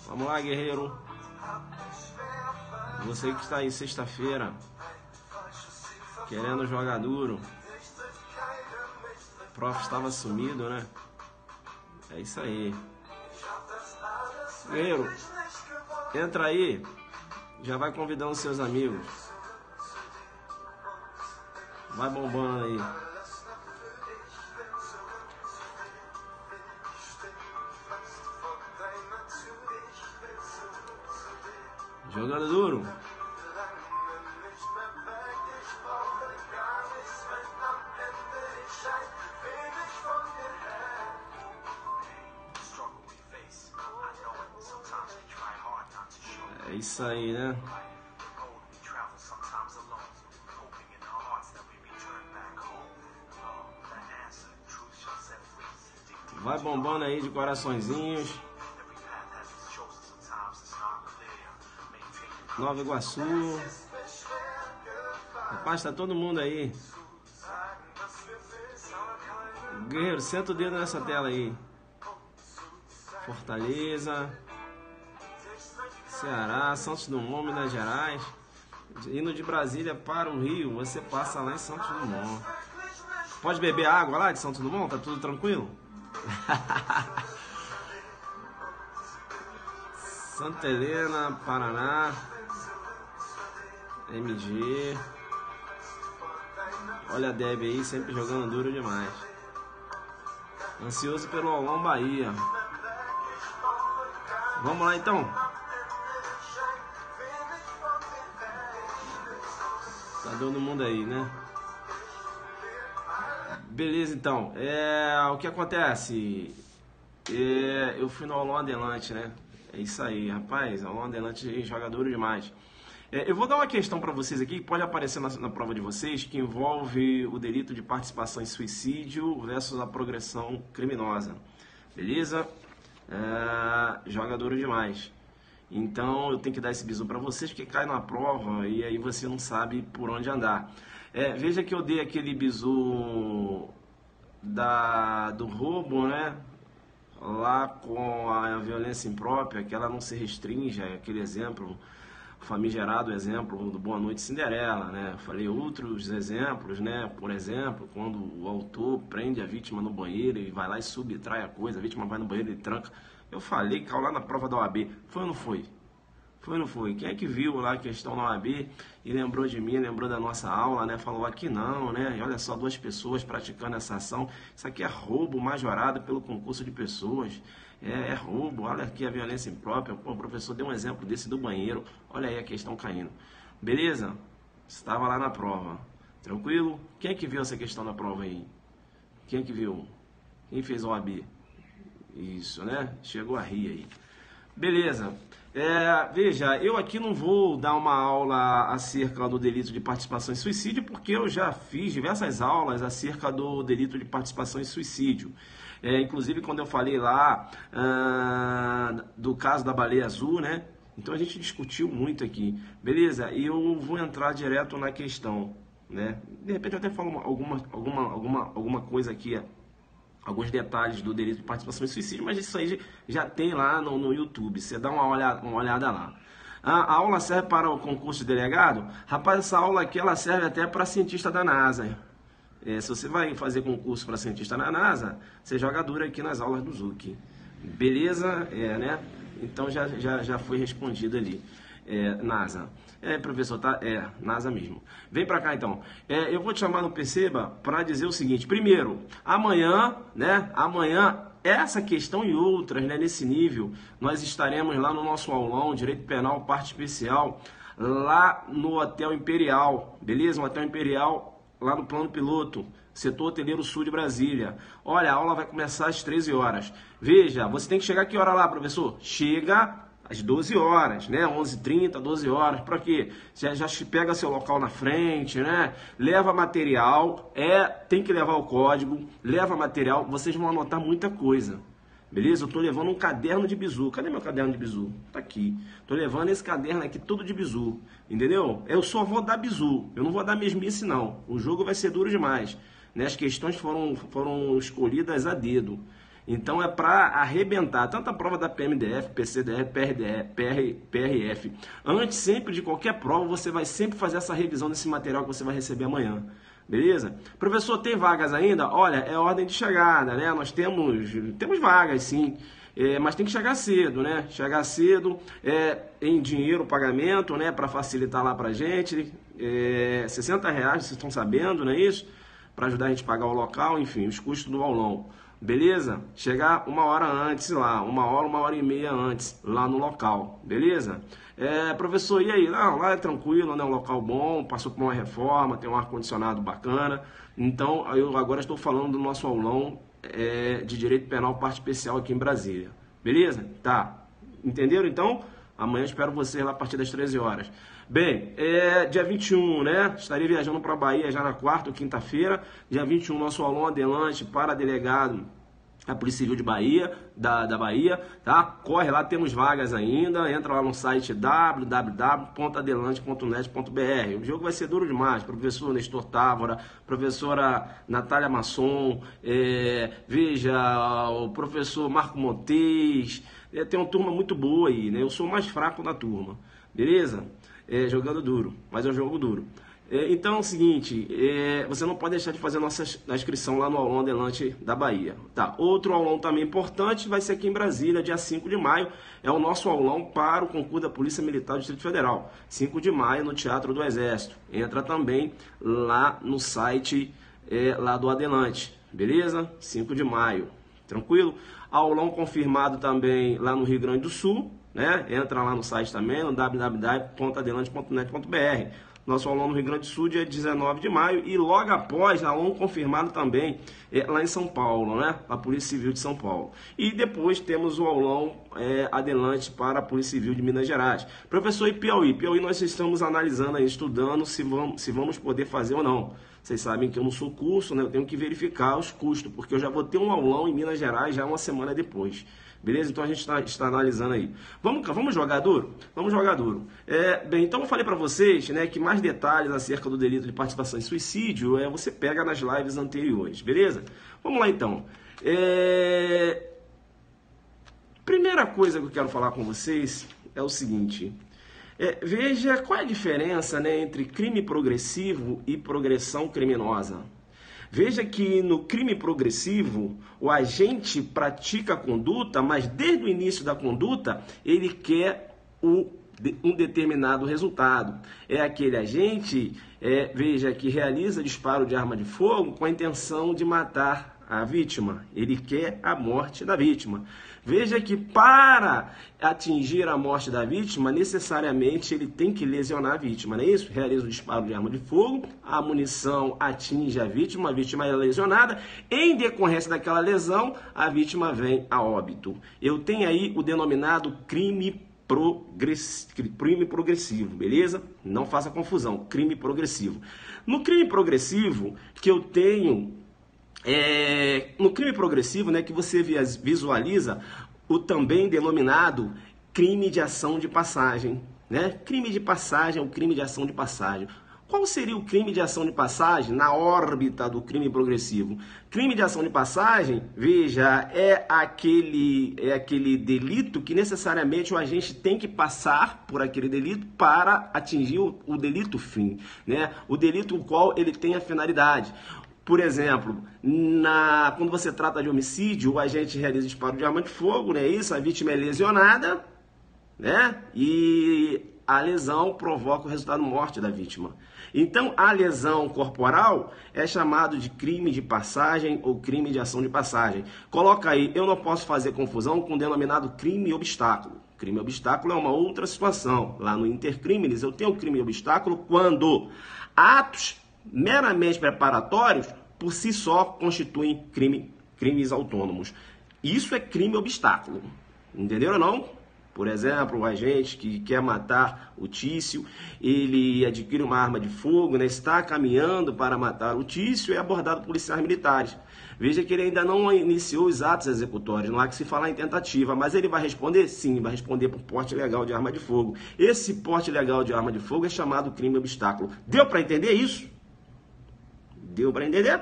Vamos lá, guerreiro. Você que está aí sexta-feira, querendo jogar duro. O prof estava sumido, né? É isso aí. Guerreiro, entra aí. Já vai convidando seus amigos. Vai bombando aí. Jogando duro. É isso aí, né? Vai bombando aí de coraçõezinhos. Nova Iguaçu. Rapaz, tá todo mundo aí. Guerreiro, senta o dedo nessa tela aí. Fortaleza, Ceará, Santos Dumont, Minas Gerais. Indo de Brasília para o Rio, você passa lá em Santos Dumont. Pode beber água lá de Santos Dumont? Tá tudo tranquilo? Santa Helena, Paraná, MG. Olha a Deb aí, sempre jogando duro demais. Ansioso pelo Aulão Bahia. Vamos lá então. Tá todo mundo aí, né? Beleza, então. O que acontece? Eu fui no Aulão Adelante, né? É isso aí, rapaz. Aulão Adelante joga duro demais. Eu vou dar uma questão para vocês aqui, que pode aparecer na prova de vocês, que envolve o delito de participação em suicídio versus a progressão criminosa. Beleza? Joga duro demais. Então eu tenho que dar esse bizu para vocês, porque cai na prova e aí você não sabe por onde andar. Veja que eu dei aquele bizu do roubo, né? Lá com a violência imprópria, que ela não se restringe, aquele exemplo, famigerado exemplo do Boa Noite Cinderela, né? Eu falei outros exemplos, né? Por exemplo, quando o autor prende a vítima no banheiro e vai lá e subtrai a coisa, a vítima vai no banheiro e tranca. Eu falei, caiu lá na prova da OAB. Foi ou não foi? Foi ou não foi? Quem é que viu lá a questão na OAB e lembrou de mim, lembrou da nossa aula, né? Falou aqui não, né? E olha só, 2 pessoas praticando essa ação. Isso aqui é roubo majorado pelo concurso de pessoas. É roubo, olha aqui a violência imprópria. Pô, o professor deu um exemplo desse do banheiro. Olha aí a questão caindo. Beleza? Estava lá na prova. Tranquilo? Quem é que viu essa questão na prova aí? Quem é que viu? Quem fez a OAB? Isso, né? Chegou a rir aí. Beleza. Veja, eu aqui não vou dar uma aula acerca do delito de participação em suicídio, porque eu já fiz diversas aulas acerca do delito de participação em suicídio. Inclusive quando eu falei lá do caso da baleia azul, né? Então a gente discutiu muito aqui. Beleza? E eu vou entrar direto na questão, né? De repente eu até falo alguma coisa aqui, alguns detalhes do delito de participação em suicídio, mas isso aí já tem lá no YouTube, você dá uma olhada lá. A aula serve para o concurso de delegado? Rapaz, essa aula aqui ela serve até para cientista da NASA. Se você vai fazer concurso para cientista na NASA, você joga duro aqui nas aulas do Zuc. Beleza? Né? Então já foi respondido ali. NASA. Professor, tá? NASA mesmo. Vem pra cá então. Eu vou te chamar no Perceba para dizer o seguinte. Primeiro, amanhã, né? Amanhã, essa questão e outras, né? Nesse nível, nós estaremos lá no nosso aulão, Direito Penal, parte especial, lá no Hotel Imperial. Beleza? Um Hotel Imperial, lá no Plano Piloto, Setor Hoteleiro Sul de Brasília. Olha, a aula vai começar às 13 horas. Veja, você tem que chegar que hora lá, professor? Chega às 12 horas, né? 11h30, 12 horas. Para quê? Você já pega seu local na frente, né? Leva material, tem que levar o código, leva material, vocês vão anotar muita coisa. Beleza? Eu tô levando um caderno de bizu. Cadê meu caderno de bizu? Tá aqui. Tô levando esse caderno aqui todo de bizu. Entendeu? Eu só vou dar bizu. Eu não vou dar mesmice, não. O jogo vai ser duro demais. Né? As questões foram escolhidas a dedo. Então é para arrebentar, tanto a prova da PMDF, PCDF, PRF. Antes sempre de qualquer prova, você vai sempre fazer essa revisão desse material que você vai receber amanhã. Beleza? Professor, tem vagas ainda? Olha, é ordem de chegada, né? Nós temos vagas, sim. Mas tem que chegar cedo, né? Chegar cedo em dinheiro, pagamento, né? Para facilitar lá pra gente. R$60, vocês estão sabendo, não é isso? Para ajudar a gente a pagar o local, enfim, os custos do aulão. Beleza? Chegar 1 hora antes lá, 1 hora e meia antes, lá no local. Beleza? Professor, e aí? Não, lá é tranquilo, né? Um local bom, passou por uma reforma, tem um ar-condicionado bacana. Então, eu agora estou falando do nosso aulão de Direito Penal, parte especial aqui em Brasília. Beleza? Tá. Entenderam? Então, amanhã eu espero vocês lá a partir das 13 horas. Bem, dia 21, né? Estarei viajando para a Bahia já na quarta ou quinta-feira. Dia 21, nosso aulão adelante para delegado da Polícia Civil de Bahia, da Bahia, tá? Corre lá, temos vagas ainda. Entra lá no site www.adelante.net.br. O jogo vai ser duro demais. Professor Nestor Távora, professora Natália Masson, veja, o professor Marco Montes. Tem uma turma muito boa aí, né? Eu sou o mais fraco da turma, beleza? Jogando duro, mas é um jogo duro. Então é o seguinte, você não pode deixar de fazer a inscrição lá no aulão adelante da Bahia. Tá. Outro aulão também importante vai ser aqui em Brasília, dia 5 de maio, é o nosso aulão para o concurso da Polícia Militar do Distrito Federal. 5 de maio no Teatro do Exército. Entra também lá no site lá do Adelante, beleza? 5 de maio, tranquilo? Aulão confirmado também lá no Rio Grande do Sul, né? Entra lá no site também, no www.adelante.net.br. Nosso aulão no Rio Grande do Sul, dia 19 de maio, e logo após, aulão confirmado também lá em São Paulo, né? A Polícia Civil de São Paulo. E depois temos o aulão adelante para a Polícia Civil de Minas Gerais. Professor, e Piauí? Piauí nós estamos analisando aí, estudando se vamos poder fazer ou não. Vocês sabem que eu não sou curso, né? Eu tenho que verificar os custos, porque eu já vou ter um aulão em Minas Gerais já uma semana depois. Beleza? Então a gente está analisando aí. Vamos jogar duro? Vamos jogar duro. Bem, então eu falei para vocês, né, que mais detalhes acerca do delito de participação em suicídio você pega nas lives anteriores, beleza? Vamos lá então. Primeira coisa que eu quero falar com vocês é o seguinte. Veja qual é a diferença, né, entre crime progressivo e progressão criminosa. Veja que no crime progressivo, o agente pratica a conduta, mas desde o início da conduta, ele quer um determinado resultado. É aquele agente, veja, que realiza disparo de arma de fogo com a intenção de matar a vítima. Ele quer a morte da vítima. Veja que para atingir a morte da vítima, necessariamente ele tem que lesionar a vítima, não é isso? Realiza o disparo de arma de fogo, a munição atinge a vítima é lesionada, em decorrência daquela lesão, a vítima vem a óbito. Eu tenho aí o denominado crime progressivo, beleza? Não faça confusão, crime progressivo. No crime progressivo, que eu tenho... no crime progressivo, né, que você visualiza o também denominado crime de ação de passagem, né? Crime de passagem é o crime de ação de passagem. Qual seria o crime de ação de passagem na órbita do crime progressivo? Crime de ação de passagem, veja, é aquele delito que necessariamente o agente tem que passar por aquele delito para atingir o delito fim, né? O delito o qual ele tem a finalidade. Por exemplo, quando você trata de homicídio, o agente realiza disparo de arma de fogo, né? Isso, a vítima é lesionada, né? E a lesão provoca o resultado morte da vítima. Então, a lesão corporal é chamado de crime de passagem ou crime de ação de passagem. Coloca aí, eu não posso fazer confusão com o denominado crime obstáculo. Crime obstáculo é uma outra situação. Lá no Intercrimes, eu tenho crime obstáculo quando atos meramente preparatórios, por si só, constituem crimes autônomos. Isso é crime obstáculo. Entenderam ou não? Por exemplo, o agente que quer matar o Tício, ele adquire uma arma de fogo, né, está caminhando para matar o Tício e é abordado por policiais militares. Veja que ele ainda não iniciou os atos executórios, não há que se falar em tentativa, mas ele vai responder? Sim, vai responder por porte ilegal de arma de fogo. Esse porte ilegal de arma de fogo é chamado crime obstáculo. Deu para entender isso? Deu para entender?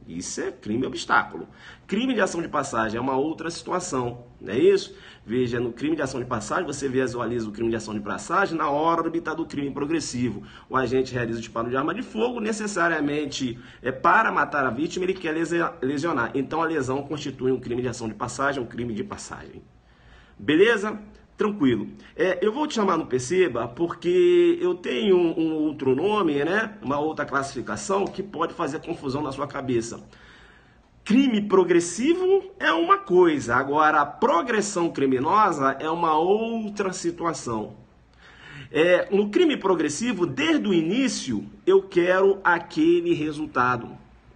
Isso é crime obstáculo. Crime de ação de passagem é uma outra situação, não é isso? Veja, no crime de ação de passagem, você visualiza o crime de ação de passagem na órbita do crime progressivo. O agente realiza o disparo de arma de fogo, necessariamente para matar a vítima, ele quer lesionar. Então, a lesão constitui um crime de ação de passagem, um crime de passagem. Beleza? Tranquilo. Eu vou te chamar no Perceba porque eu tenho um outro nome, né? Uma outra classificação que pode fazer confusão na sua cabeça. Crime progressivo é uma coisa, agora a progressão criminosa é uma outra situação. No crime progressivo, desde o início, eu quero aquele resultado.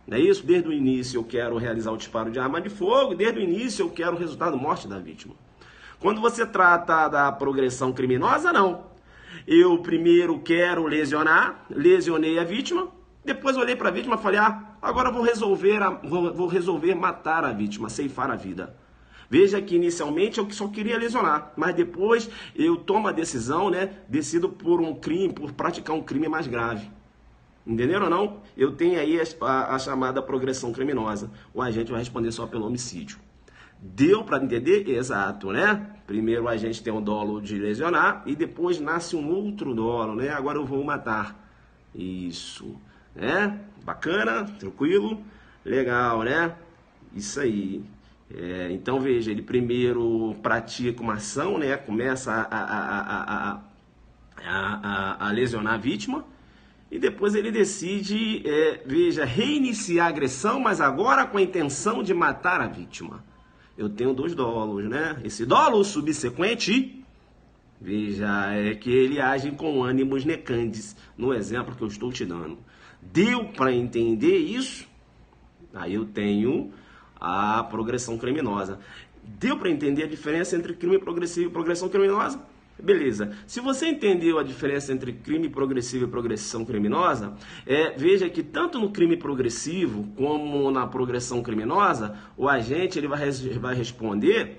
Não é isso? Desde o início eu quero realizar o disparo de arma de fogo, desde o início eu quero o resultado morte da vítima. Quando você trata da progressão criminosa, não. Eu primeiro quero lesionar, lesionei a vítima, depois olhei para a vítima e falei, agora vou resolver matar a vítima, ceifar a vida. Veja que inicialmente eu só queria lesionar, mas depois eu tomo a decisão, né? Decido por praticar um crime mais grave. Entenderam ou não? Eu tenho aí a chamada progressão criminosa. O agente vai responder só pelo homicídio. Deu para entender? Exato, né? Primeiro a gente tem o dolo de lesionar e depois nasce um outro dolo, né? Agora eu vou matar. Isso, né? Bacana, tranquilo, legal, né? Isso aí. Então veja, ele primeiro pratica uma ação, né? Começa a lesionar a vítima e depois ele decide, veja, reiniciar a agressão, mas agora com a intenção de matar a vítima. Eu tenho dois dolos, né? Esse dolo subsequente, veja, é que ele age com ânimos necantes, no exemplo que eu estou te dando. Deu para entender isso? Aí eu tenho a progressão criminosa. Deu para entender a diferença entre crime progressivo e progressão criminosa? Beleza. Se você entendeu a diferença entre crime progressivo e progressão criminosa, veja que tanto no crime progressivo como na progressão criminosa, o agente ele vai responder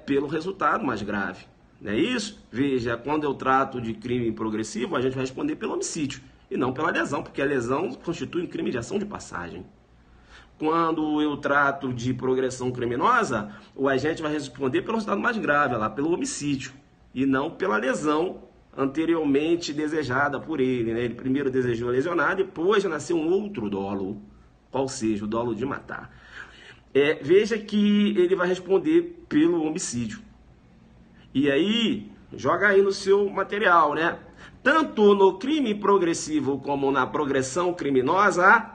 pelo resultado mais grave. Não é isso? Veja, quando eu trato de crime progressivo, a gente vai responder pelo homicídio e não pela lesão, porque a lesão constitui um crime de ação de passagem. Quando eu trato de progressão criminosa, o agente vai responder pelo resultado mais grave, lá, pelo homicídio, e não pela lesão anteriormente desejada por ele, né? Ele primeiro desejou lesionar, depois nasceu um outro dolo, qual seja, o dolo de matar. Veja que ele vai responder pelo homicídio. E aí, joga aí no seu material, né? Tanto no crime progressivo como na progressão criminosa,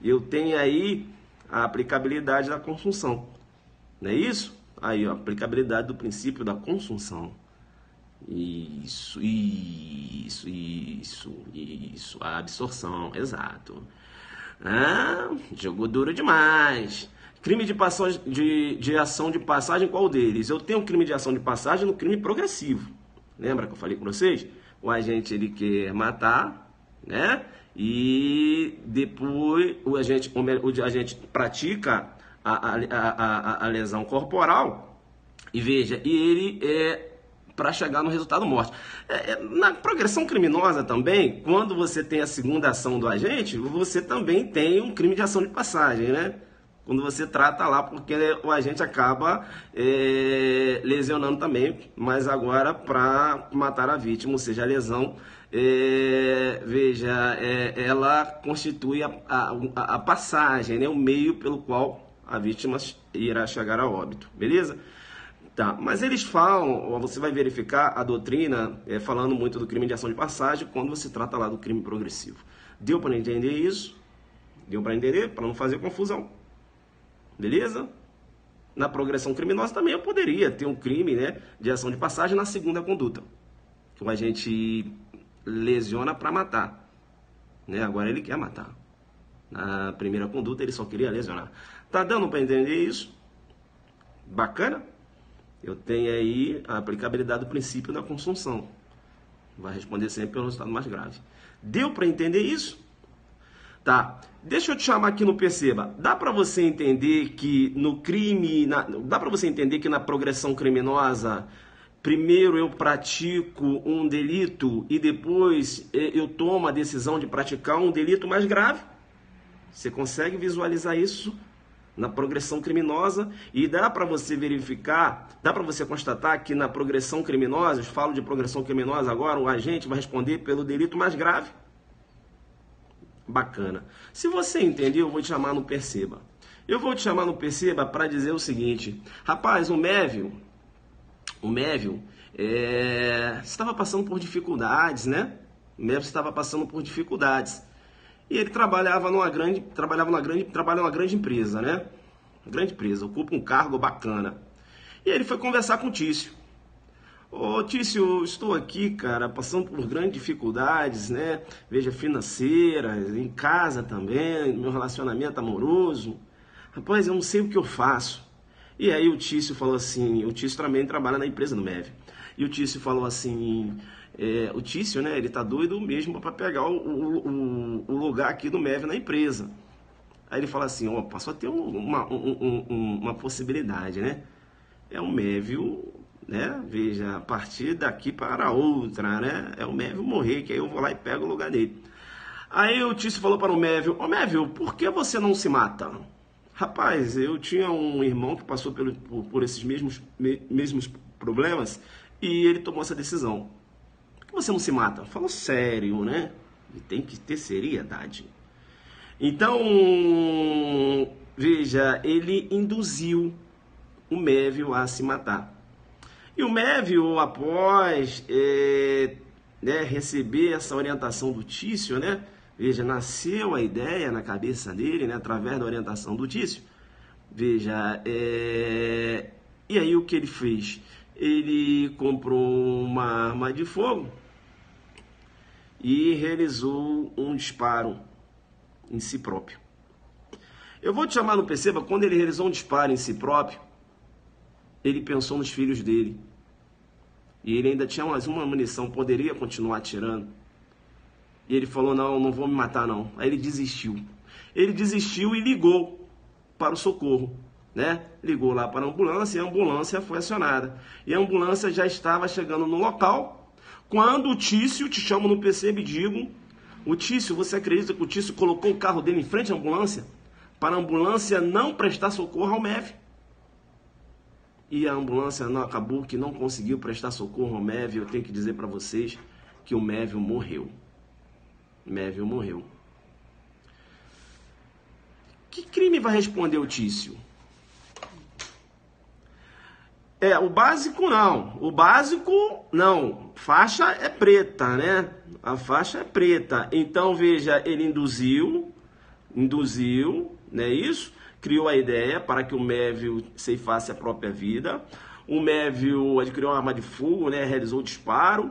eu tenho aí a aplicabilidade da consunção. Não é isso? Aí, ó, aplicabilidade do princípio da consunção. Isso. A absorção, exato. Jogou duro demais. Crime de ação de passagem, qual deles? Eu tenho um crime de ação de passagem no crime progressivo. Lembra que eu falei com vocês? O agente ele quer matar, né? E depois o agente pratica a lesão corporal. E veja, ele para chegar no resultado morte. Na progressão criminosa também, quando você tem a segunda ação do agente, você também tem um crime de ação de passagem, né? Quando você trata lá, porque o agente acaba lesionando também, mas agora para matar a vítima, ou seja, a lesão, veja, ela constitui a passagem, né? O meio pelo qual a vítima irá chegar a óbito, beleza? Tá, mas eles falam, você vai verificar a doutrina falando muito do crime de ação de passagem quando você trata lá do crime progressivo. Deu para entender isso? Deu para entender? Para não fazer confusão. Beleza? Na progressão criminosa também eu poderia ter um crime, né, de ação de passagem na segunda conduta. Que o agente lesiona para matar. Né? Agora ele quer matar. Na primeira conduta ele só queria lesionar. Tá dando para entender isso? Bacana? Eu tenho aí a aplicabilidade do princípio da consunção. Vai responder sempre pelo resultado mais grave. Deu para entender isso? Tá. Deixa eu te chamar aqui no Perceba. Dá para você entender que no crime, dá para você entender que na progressão criminosa, primeiro eu pratico um delito e depois eu tomo a decisão de praticar um delito mais grave? Você consegue visualizar isso na progressão criminosa e dá para você verificar, dá para você constatar que na progressão criminosa, eu falo de progressão criminosa agora, o agente vai responder pelo delito mais grave. Bacana. Se você entendeu, eu vou te chamar no Perceba. Eu vou te chamar no Perceba para dizer o seguinte, rapaz, o Mévio estava passando por dificuldades, né? O Mévio estava passando por dificuldades. E ele trabalha numa grande empresa, né? Uma grande empresa, ocupa um cargo bacana. E ele foi conversar com o Tício. Ô Tício, eu estou aqui, cara, passando por grandes dificuldades, né? Veja, financeiras, em casa também, meu relacionamento amoroso. Rapaz, eu não sei o que eu faço. E aí o Tício falou assim, o Tício também trabalha na empresa do Mévio. E o Tício falou assim... o Tício, né, ele tá doido mesmo para pegar o lugar aqui do Mévio na empresa. Aí ele fala assim, opa, só tem uma possibilidade, né? É o Mévio, né? Veja, a partir daqui para outra, né? É o Mévio morrer, que aí eu vou lá e pego o lugar dele. Aí o Tício falou para o Mévio, ô Mévio, por que você não se mata? Rapaz, eu tinha um irmão que passou por esses mesmos problemas e ele tomou essa decisão. Por que você não se mata? Falou sério, né? E tem que ter seriedade. Então, veja, ele induziu o Mévio a se matar. E o Mévio, após receber essa orientação do Tício, né? Veja, nasceu a ideia na cabeça dele, né? Através da orientação do Tício. Veja, e aí o que ele fez? Ele comprou uma arma de fogo e realizou um disparo em si próprio. Eu vou te chamar no Perceba, quando ele realizou um disparo em si próprio, ele pensou nos filhos dele. E ele ainda tinha mais uma munição, poderia continuar atirando. E ele falou, não vou me matar não. Aí ele desistiu. Ele desistiu e ligou para o socorro, né? Ligou lá para a ambulância e a ambulância foi acionada. E a ambulância já estava chegando no local. Quando o Tício, te chamo no Perceba e digo, o Tício, você acredita que o Tício colocou o carro dele em frente à ambulância? Para a ambulância não prestar socorro ao Mévio. E a ambulância acabou que não conseguiu prestar socorro ao Mévio. Eu tenho que dizer para vocês que o Mévio morreu. Mévio morreu. Que crime vai responder o Tício? O básico não. O básico não. Faixa é preta, né? A faixa é preta. Então, veja, ele induziu, não é isso? Criou a ideia para que o Mévio ceifasse a própria vida. O Mévio adquiriu uma arma de fogo, né? Realizou o disparo.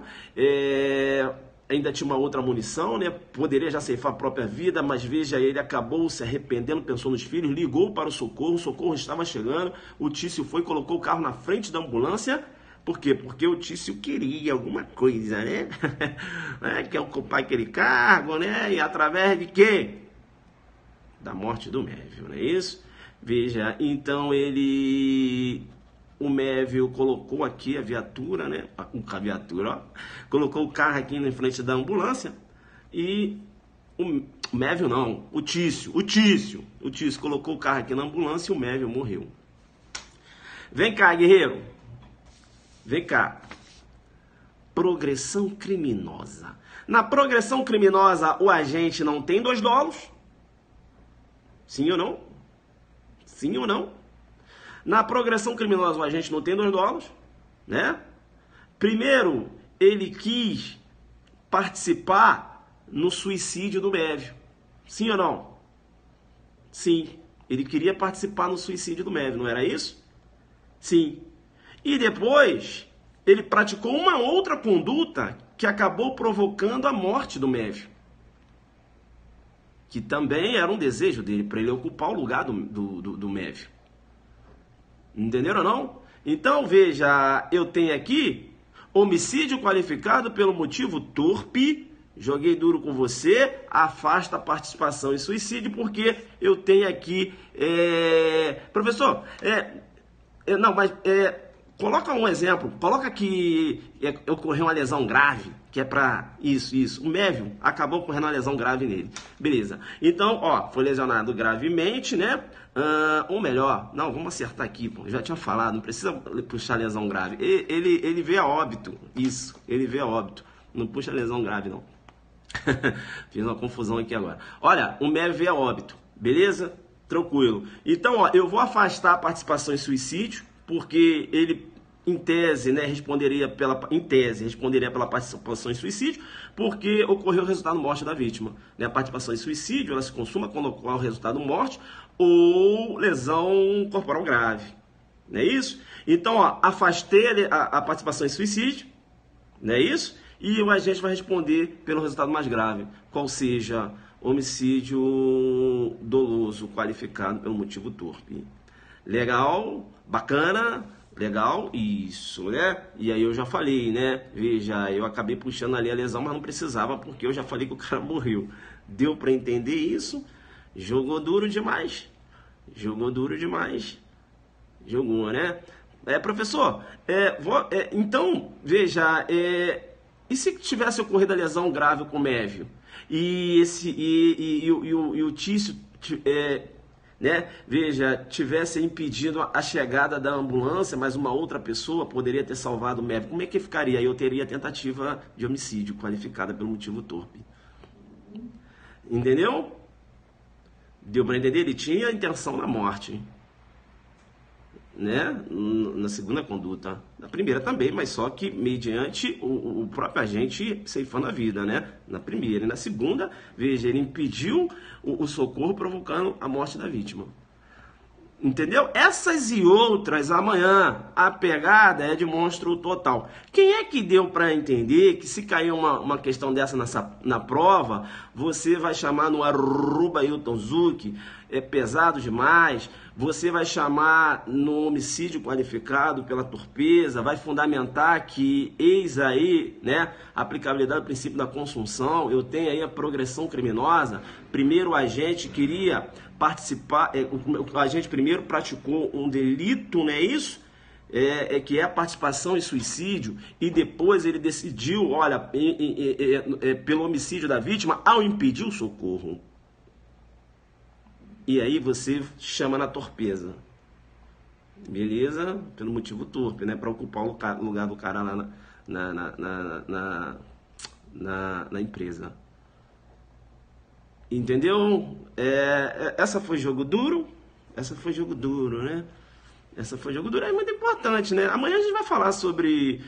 Ainda tinha uma outra munição, né? Poderia já ceifar a própria vida, mas veja, ele acabou se arrependendo, pensou nos filhos, ligou para o socorro estava chegando, o Tício foi, colocou o carro na frente da ambulância. Por quê? Porque o Tício queria alguma coisa, né? Quer ocupar aquele cargo, né? E através de quê? Da morte do Mévio, não é isso? Veja, então o Mévio colocou aqui a viatura, né? A viatura, ó. Colocou o carro aqui na frente da ambulância e o Mévio não, o Tício colocou o carro aqui na ambulância e o Mévio morreu. Vem cá, guerreiro. Vem cá. Progressão criminosa. Na progressão criminosa, o agente não tem 2 dolos? Sim ou não? Sim ou não? Na progressão criminosa, o agente não tem 2 dolos, né? Primeiro, ele quis participar no suicídio do Mévio. Sim ou não? Sim. Ele queria participar no suicídio do Mévio, não era isso? Sim. E depois, ele praticou uma outra conduta que acabou provocando a morte do Mévio. Que também era um desejo dele, para ele ocupar o lugar do Mévio. Entenderam ou não? Então, veja, eu tenho aqui homicídio qualificado pelo motivo torpe, joguei duro com você, afasta a participação em suicídio, porque eu tenho aqui... Professor, Coloca um exemplo, coloca que ocorreu uma lesão grave, que é para isso. O Mévio acabou ocorrendo uma lesão grave nele. Beleza. Então, ó, foi lesionado gravemente, né? Ou melhor, não, vamos acertar aqui, pô. Eu já tinha falado, não precisa puxar lesão grave. Ele veio a óbito. Isso, ele veio a óbito. Não puxa lesão grave, não. Fiz uma confusão aqui agora. Olha, o Mévio veio a óbito. Beleza? Tranquilo. Então, ó, eu vou afastar a participação em suicídio, porque ele, em tese, né, responderia pela participação em suicídio, porque ocorreu o resultado morte da vítima. Né? A participação em suicídio, ela se consuma quando ocorre o resultado morte ou lesão corporal grave. Não é isso? Então, ó, afastei a participação em suicídio, não é isso? E o agente vai responder pelo resultado mais grave, qual seja homicídio doloso qualificado pelo motivo torpe. Legal? Bacana? Legal? Isso, né? E aí eu já falei, né? Veja, eu acabei puxando ali a lesão, mas não precisava, porque eu já falei que o cara morreu. Deu para entender isso? Jogou duro demais. Jogou duro demais. Jogou, né? Professor, então, veja, e se tivesse ocorrido a lesão grave com o Mévio? E o Tício, né, veja, tivesse impedido a chegada da ambulância, mas uma outra pessoa poderia ter salvado o Mévio, como é que ficaria? Eu teria tentativa de homicídio qualificada pelo motivo torpe. Entendeu? Deu para entender? Ele tinha intenção na morte, né? Na segunda conduta. Na primeira também, mas só que mediante o próprio agente ceifando a vida, né? Na primeira e na segunda, veja, ele impediu o socorro, provocando a morte da vítima. Entendeu? Essas e outras, amanhã, a pegada é de monstro total. Quem é que deu para entender que se cair uma questão dessa na prova, você vai chamar no @HiltonZuki, é pesado demais, você vai chamar no homicídio qualificado pela torpeza, vai fundamentar que eis aí, né, a aplicabilidade do princípio da consunção, eu tenho aí a progressão criminosa. Primeiro o agente queria participar, o agente primeiro praticou um delito, não é isso? Que é a participação em suicídio, e depois ele decidiu, olha, pelo homicídio da vítima, ao impedir o socorro. E aí você chama na torpeza. Beleza? Pelo motivo torpe, né? Para ocupar o lugar do cara lá na empresa. Entendeu? Essa foi jogo duro. Essa foi jogo duro, né? Essa foi jogo duro. É muito importante, né? Amanhã a gente vai falar sobre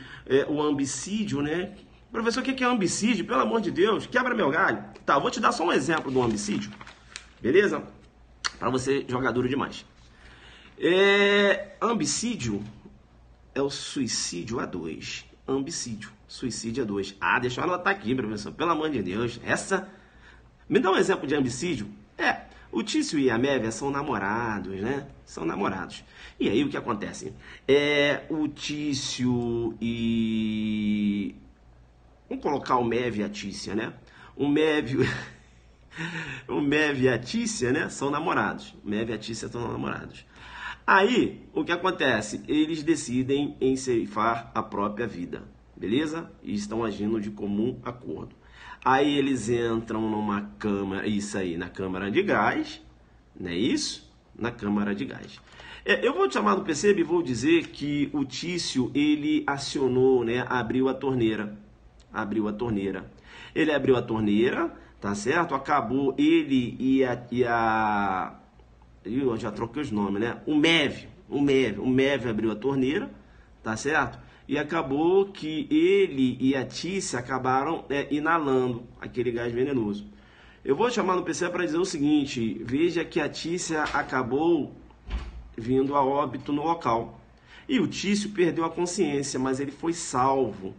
o ambicídio, né? Professor, o que é ambicídio? Pelo amor de Deus, quebra meu galho. Tá, vou te dar só um exemplo do ambicídio. Beleza? Para você jogar duro demais. Ambicídio é o suicídio a dois. Ambicídio, suicídio a dois. Ah, deixa eu anotar aqui, professor. Pelo amor de Deus. Essa... Me dá um exemplo de ambicídio. O Tício e a Mévia são namorados, né? São namorados. E aí o que acontece? O Tício e... Vamos colocar o Mévio e a Tícia, né? O Mévio... O Mévio e a Tícia, né, são namorados. O Mévio e a Tícia são namorados. Aí, o que acontece? Eles decidem enceifar a própria vida, beleza? E estão agindo de comum acordo. Aí eles entram numa câmara, isso aí, na câmara de gás, não é isso? Na câmara de gás. Eu vou te chamar do PCB e vou dizer que o Tício, ele acionou, né, abriu a torneira. Ele abriu a torneira, tá certo? Acabou ele eu já troquei os nomes, né? O Mévio abriu a torneira, tá certo? E acabou que ele e a Tícia acabaram inalando aquele gás venenoso. Eu vou chamar no PC para dizer o seguinte: veja que a Tícia acabou vindo a óbito no local. E o Tício perdeu a consciência, mas ele foi salvo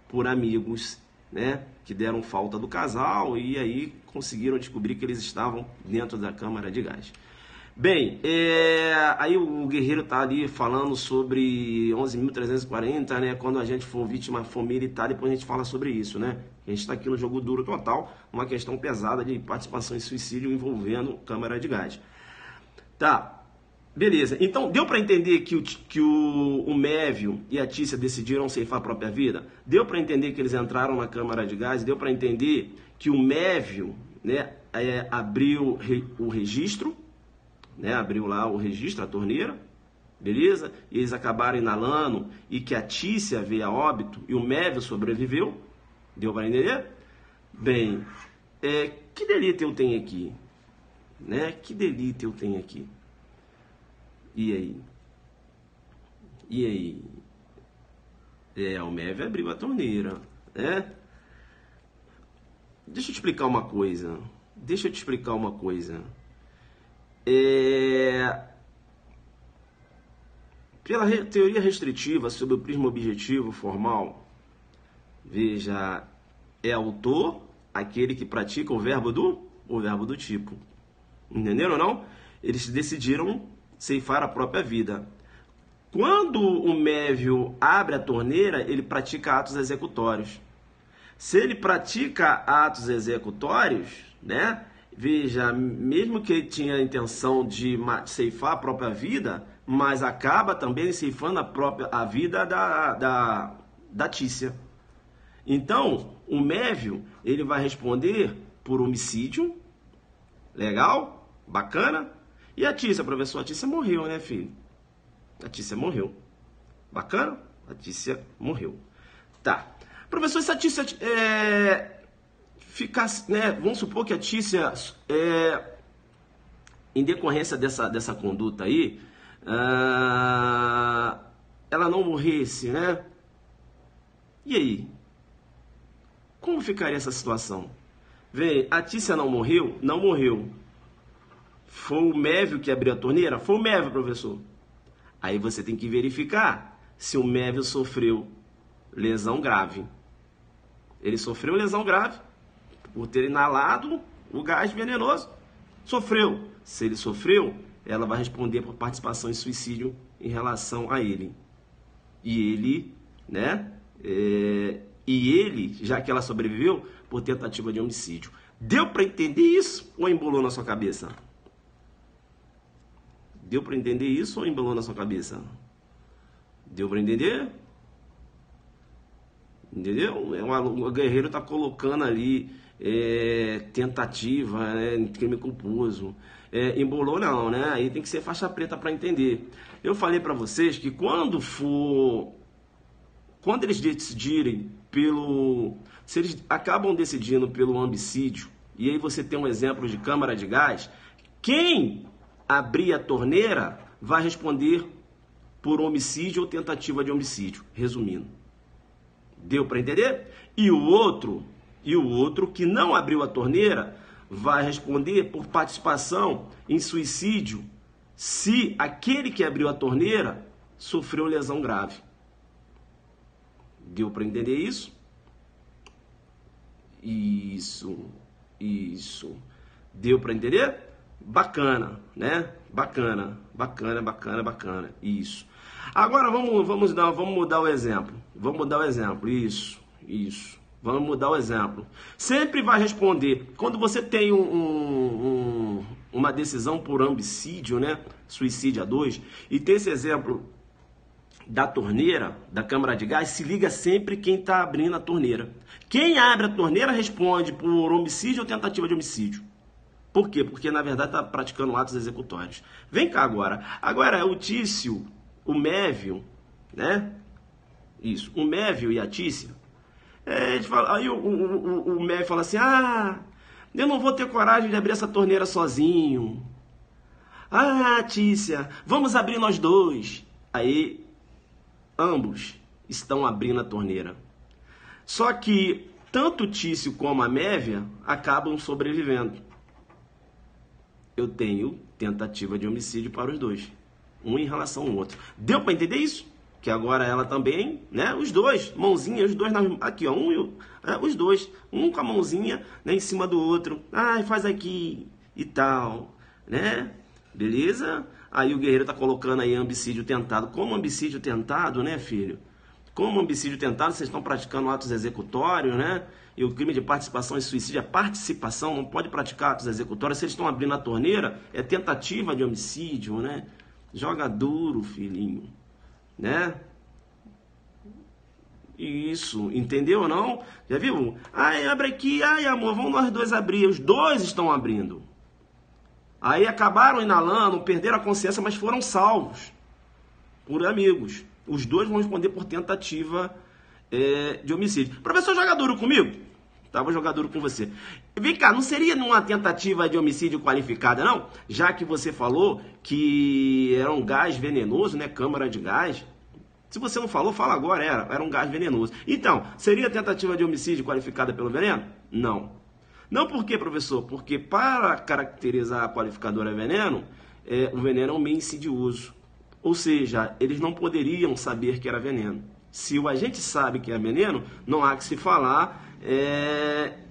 por amigos, né, que deram falta do casal e aí conseguiram descobrir que eles estavam dentro da câmara de gás. Bem, aí o Guerreiro tá ali falando sobre 11.340, né, quando a gente for vítima, for militar, depois a gente fala sobre isso, né? A gente está aqui no jogo duro total, uma questão pesada de participação em suicídio envolvendo câmara de gás. Tá, Beleza, então deu para entender que o Mévio e a Tícia decidiram ceifar a própria vida? Deu para entender que eles entraram na câmara de gás? Deu para entender que o Mévio, né, abriu o registro, né, abriu lá o registro, a torneira, beleza? E eles acabaram inalando e que a Tícia veio a óbito e o Mévio sobreviveu? Deu para entender? Bem, que delito eu tenho aqui? Né? Que delito eu tenho aqui? E aí? E aí? O Mévio abriu a torneira, né? Deixa eu te explicar uma coisa. Pela teoria restritiva sobre o prisma objetivo formal, veja, é autor aquele que pratica o verbo do tipo. Entenderam ou não? Eles decidiram ceifar a própria vida. Quando o Mévio abre a torneira, ele pratica atos executórios. Se ele pratica atos executórios, né? Veja, mesmo que ele tinha a intenção de ceifar a própria vida, mas acaba também ceifando a vida da Tícia. Então, o Mévio, ele vai responder por homicídio. Legal? Bacana? E a Tícia, professor? A Tícia morreu, né, filho? A Tícia morreu. Bacana? A Tícia morreu. Tá. Professor, se a Tícia ficasse, né? Vamos supor que a Tícia, em decorrência dessa conduta aí, ela não morresse, né? E aí? Como ficaria essa situação? Vê, a Tícia não morreu? Não morreu. Foi o Mévio que abriu a torneira? Foi o Mévio, professor. Aí você tem que verificar se o Mévio sofreu lesão grave. Ele sofreu lesão grave por ter inalado o gás venenoso. Sofreu. Se ele sofreu, ela vai responder por participação em suicídio em relação a ele. E ele, né? Já que ela sobreviveu, por tentativa de homicídio. Deu para entender isso ou embolou na sua cabeça? Deu para entender isso ou embolou na sua cabeça? Deu para entender? Entendeu? O guerreiro está colocando ali tentativa, crime culposo. Embolou não, né? Aí tem que ser faixa preta para entender. Eu falei para vocês que quando eles decidirem se eles acabam decidindo pelo homicídio, e aí você tem um exemplo de câmara de gás, quem abrir a torneira vai responder por homicídio ou tentativa de homicídio, resumindo. Deu para entender? E o outro que não abriu a torneira vai responder por participação em suicídio se aquele que abriu a torneira sofreu lesão grave. Deu para entender isso? Isso. Deu para entender? Bacana, né? Bacana. Isso. Agora vamos mudar o exemplo. Isso. Vamos mudar o exemplo. Sempre vai responder. Quando você tem uma decisão por homicídio, né? Suicídio a 2, e tem esse exemplo da torneira, da câmara de gás, se liga sempre quem está abrindo a torneira. Quem abre a torneira responde por homicídio ou tentativa de homicídio. Por quê? Porque, na verdade, está praticando atos executórios. Vem cá agora. Agora, o Tício, o Mévio, né? Isso. O Mévio e a Tícia. Aí o Mévio fala assim, eu não vou ter coragem de abrir essa torneira sozinho. Tícia, vamos abrir nós dois. Aí, ambos estão abrindo a torneira. Só que, tanto o Tício como a Mévia acabam sobrevivendo. Eu tenho tentativa de homicídio para os dois. Um em relação ao outro. Deu para entender isso? Que agora ela também, né? Os dois, mãozinha, os dois, aqui ó, os dois, um com a mãozinha, né, em cima do outro. Faz aqui e tal, né? Beleza? Aí o guerreiro tá colocando aí homicídio tentado. Como homicídio tentado, né, filho? Como homicídio tentado, vocês estão praticando atos executórios, né? E o crime de participação em suicídio é participação, não pode praticar atos executórios. Se eles estão abrindo a torneira, é tentativa de homicídio, né? Joga duro, filhinho, né? Isso, entendeu ou não? Já viu? Ai, abre aqui, ai amor, vamos nós dois abrir. Os dois estão abrindo. Aí acabaram inalando, perderam a consciência, mas foram salvos por amigos. Os dois vão responder por tentativa de homicídio. Professor, joga duro comigo? Tá, vou jogar duro com você. Vem cá, não seria numa tentativa de homicídio qualificada, não? Já que você falou que era um gás venenoso, né? Câmara de gás. Se você não falou, fala agora, era um gás venenoso. Então, seria tentativa de homicídio qualificada pelo veneno? Não. Não por quê, professor? Porque para caracterizar a qualificadora veneno, o veneno é um meio insidioso. Ou seja, eles não poderiam saber que era veneno. Se o agente sabe que é veneno, não há que se falar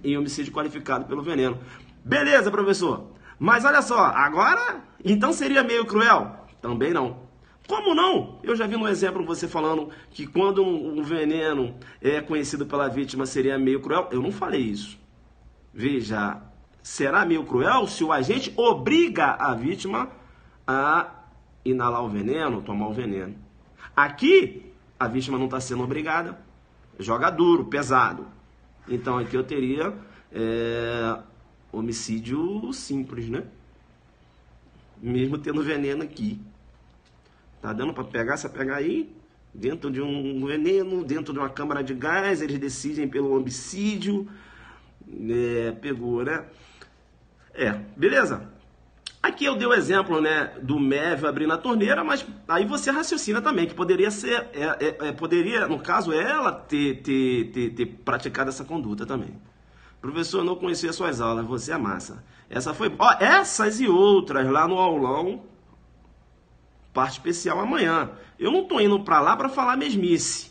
em homicídio qualificado pelo veneno. Beleza, professor. Mas olha só, agora, então seria meio cruel? Também não. Como não? Eu já vi no exemplo você falando que quando um veneno é conhecido pela vítima seria meio cruel. Eu não falei isso. Veja, será meio cruel se o agente obriga a vítima a inalar o veneno, tomar o veneno. Aqui, a vítima não está sendo obrigada, joga duro, pesado. Então aqui eu teria homicídio simples, né? Mesmo tendo veneno aqui. Tá dando para pegar, se pegar aí, dentro de um veneno, dentro de uma câmara de gás, eles decidem pelo homicídio. Pegou, né? Beleza. Aqui eu dei o exemplo, né, do mévio abrindo a torneira, mas aí você raciocina também, que poderia ser, poderia, no caso, ela ter praticado essa conduta também. Professor, eu não conhecia suas aulas, você é massa. Essa foi, essas e outras lá no aulão, parte especial amanhã. Eu não tô indo para lá para falar mesmice.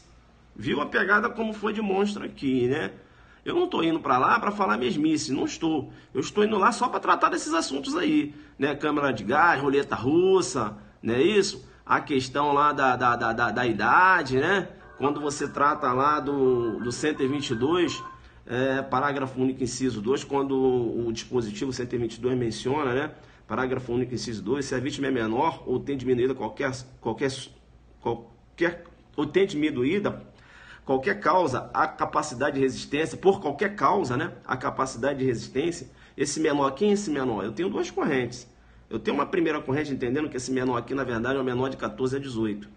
Viu a pegada como foi de monstro aqui, né? Eu não estou indo para lá para falar mesmice, não estou. Eu estou indo lá só para tratar desses assuntos aí, né? Câmara de gás, roleta russa, não é isso? A questão lá da idade, né? Quando você trata lá do 122, parágrafo único, inciso 2, quando o dispositivo 122 menciona, né? Parágrafo único, inciso 2, se a vítima é menor ou tem diminuída ou tem diminuída qualquer causa, a capacidade de resistência, por qualquer causa, né? A capacidade de resistência, esse menor, quem é esse menor? Eu tenho duas correntes. Eu tenho uma primeira corrente entendendo que esse menor aqui, na verdade, é um menor de 14 a 18.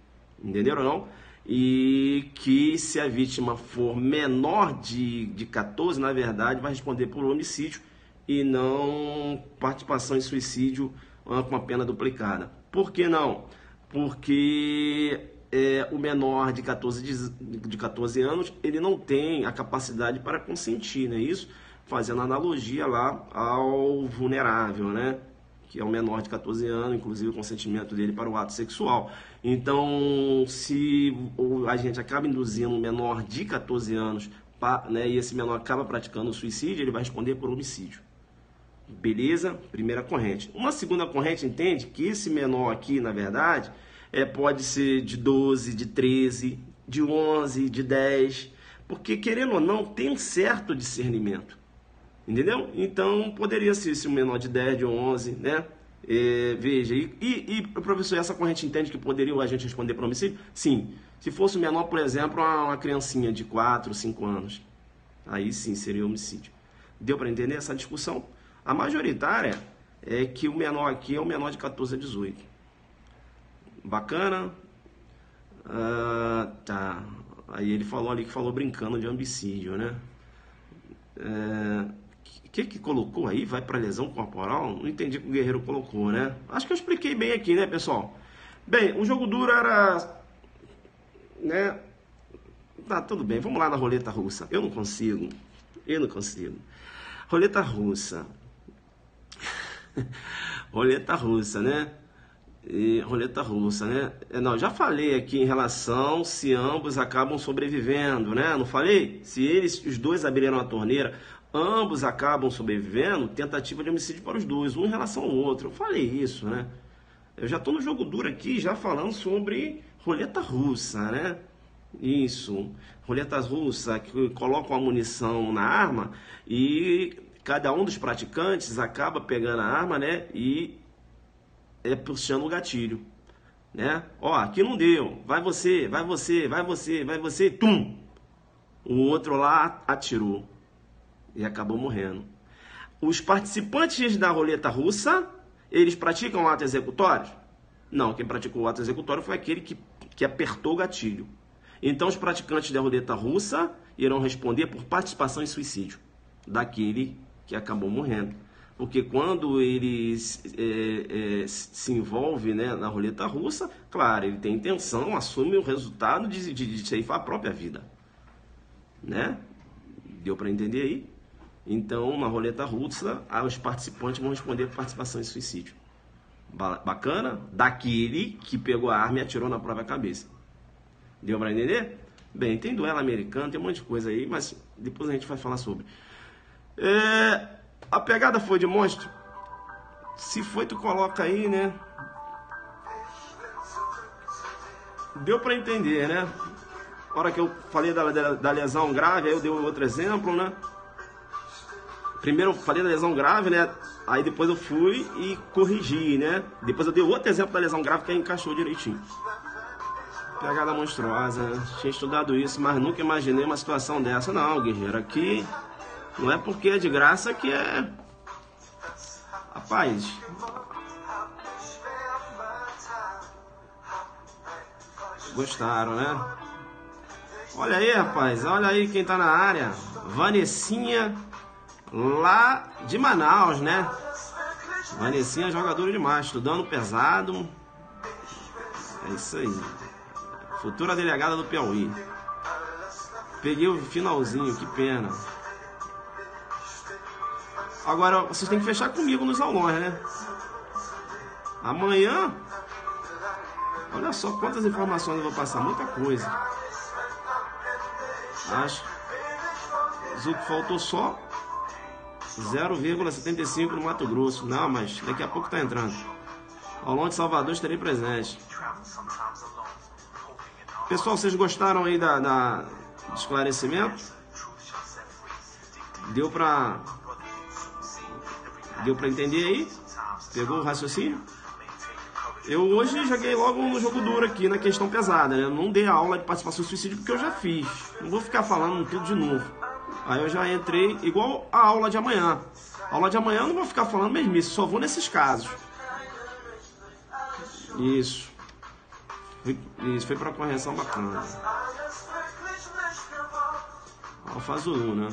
Entenderam ou não? E que se a vítima for menor de 14, na verdade, vai responder por homicídio e não participação em suicídio com a pena duplicada. Por que não? Porque o menor de 14 anos, ele não tem a capacidade para consentir, né? Isso fazendo analogia lá ao vulnerável, né? Que é o menor de 14 anos, inclusive o consentimento dele para o ato sexual. Então, se a gente acaba induzindo um menor de 14 anos, né, e esse menor acaba praticando suicídio, ele vai responder por homicídio. Beleza? Primeira corrente. Uma segunda corrente entende que esse menor aqui, na verdade, pode ser de 12, de 13, de 11, de 10, porque, querendo ou não, tem um certo discernimento, entendeu? Então, poderia ser esse menor de 10, de 11, né? Veja, e professor, essa corrente entende que poderia o agente responder por homicídio? Sim. Se fosse o menor, por exemplo, uma criancinha de 4, 5 anos, aí sim seria homicídio. Deu para entender essa discussão? A majoritária é que o menor aqui é o menor de 14 a 18. Bacana? Tá. Aí ele falou ali que falou brincando de homicídio, né? Que colocou aí? Vai para lesão corporal? Não entendi o que o Guerreiro colocou, né? Acho que eu expliquei bem aqui, né, pessoal? Bem, o jogo duro era, né? Tá, tudo bem. Vamos lá na roleta russa. Eu não consigo. Roleta russa. Roleta russa, né? Roleta russa, né? Não, já falei aqui em relação se ambos acabam sobrevivendo, né? Não falei? Se os dois abriram a torneira, ambos acabam sobrevivendo, tentativa de homicídio para os dois, um em relação ao outro. Eu falei isso, né? Eu já estou no jogo duro aqui, já falando sobre roleta russa, né? Isso, roleta russa, que colocam a munição na arma e cada um dos praticantes acaba pegando a arma, né? E puxando o gatilho. né? Ó, aqui não deu, vai você, vai você, vai você, vai você, tum! O outro lá atirou e acabou morrendo. Os participantes da roleta russa, eles praticam ato executório? Não, quem praticou o ato executório foi aquele que apertou o gatilho. Então, os praticantes da roleta russa irão responder por participação em suicídio daquele que acabou morrendo. Porque quando ele se envolve, né, na roleta russa, claro, ele tem intenção, assume o resultado de ceifar a própria vida. Né? Deu para entender aí? Então, na roleta russa, os participantes vão responder por participação em suicídio. Bacana? Daquele que pegou a arma e atirou na própria cabeça. Deu para entender? Bem, tem duelo americano, tem um monte de coisa aí, mas depois a gente vai falar sobre. A pegada foi de monstro? Se foi, tu coloca aí, né? Deu para entender, né? A hora que eu falei da lesão grave, aí eu dei outro exemplo, né? Primeiro eu falei da lesão grave, né? Aí depois eu fui e corrigi, né? Depois eu dei outro exemplo da lesão grave que aí encaixou direitinho. Pegada monstruosa, né? Tinha estudado isso, mas nunca imaginei uma situação dessa. Não, guerreiro, aqui não é porque é de graça que é... Rapaz... Gostaram, né? Olha aí, rapaz, olha aí quem tá na área. Vanessinha, lá de Manaus, né? Vanessinha, jogadora demais, estudando pesado. É isso aí. Futura delegada do Piauí. Peguei o finalzinho, que pena. Agora, vocês têm que fechar comigo nos aulões, né? Amanhã... Olha só quantas informações eu vou passar, muita coisa. Acho que faltou só 0,75 no Mato Grosso. Não, mas daqui a pouco tá entrando. Aulão de Salvador estarei presente. Pessoal, vocês gostaram aí do esclarecimento? Deu pra entender aí? Pegou o raciocínio? Eu hoje joguei logo no jogo duro aqui, na questão pesada, né? Eu não dei aula de participação em suicídio porque eu já fiz. Não vou ficar falando tudo de novo. Aí eu já entrei igual a aula de amanhã. A aula de amanhã eu não vou ficar falando mesmice, só vou nesses casos. Isso. Isso, foi pra correção bacana. Alfa Zulu, né?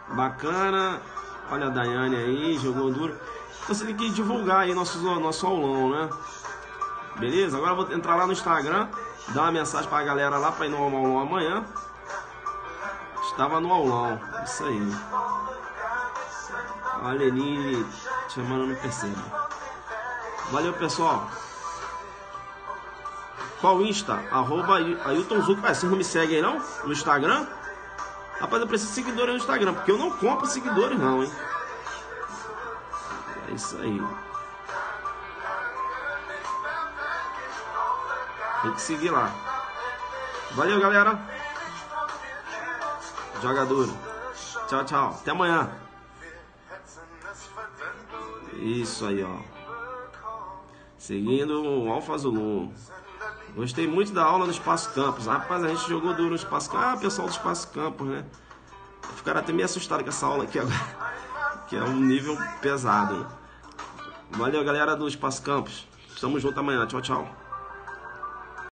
Bacana. Olha a Daiane aí, jogou duro. Então você tem que divulgar aí nosso aulão, né? Beleza? Agora eu vou entrar lá no Instagram, dar uma mensagem pra galera lá pra ir no aulão amanhã. Estava no aulão, isso aí. A Leni chamando, não percebe. Valeu, pessoal. Qual o Insta? @AiltonZuc. Vocês não me seguem aí não? No Instagram? Rapaz, eu preciso de seguidores no Instagram, porque eu não compro seguidores não, hein? É isso aí. Tem que seguir lá. Valeu, galera. Jogador. Tchau, tchau. Até amanhã. Isso aí, ó. Seguindo o Alfa Zulu. Gostei muito da aula no Espaço Campos. Rapaz, a gente jogou duro no Espaço Campos. Ah, pessoal do Espaço Campos, né? Ficaram até meio assustados com essa aula aqui agora. Que é um nível pesado, né? Valeu, galera do Espaço Campos. Estamos juntos amanhã. Tchau, tchau.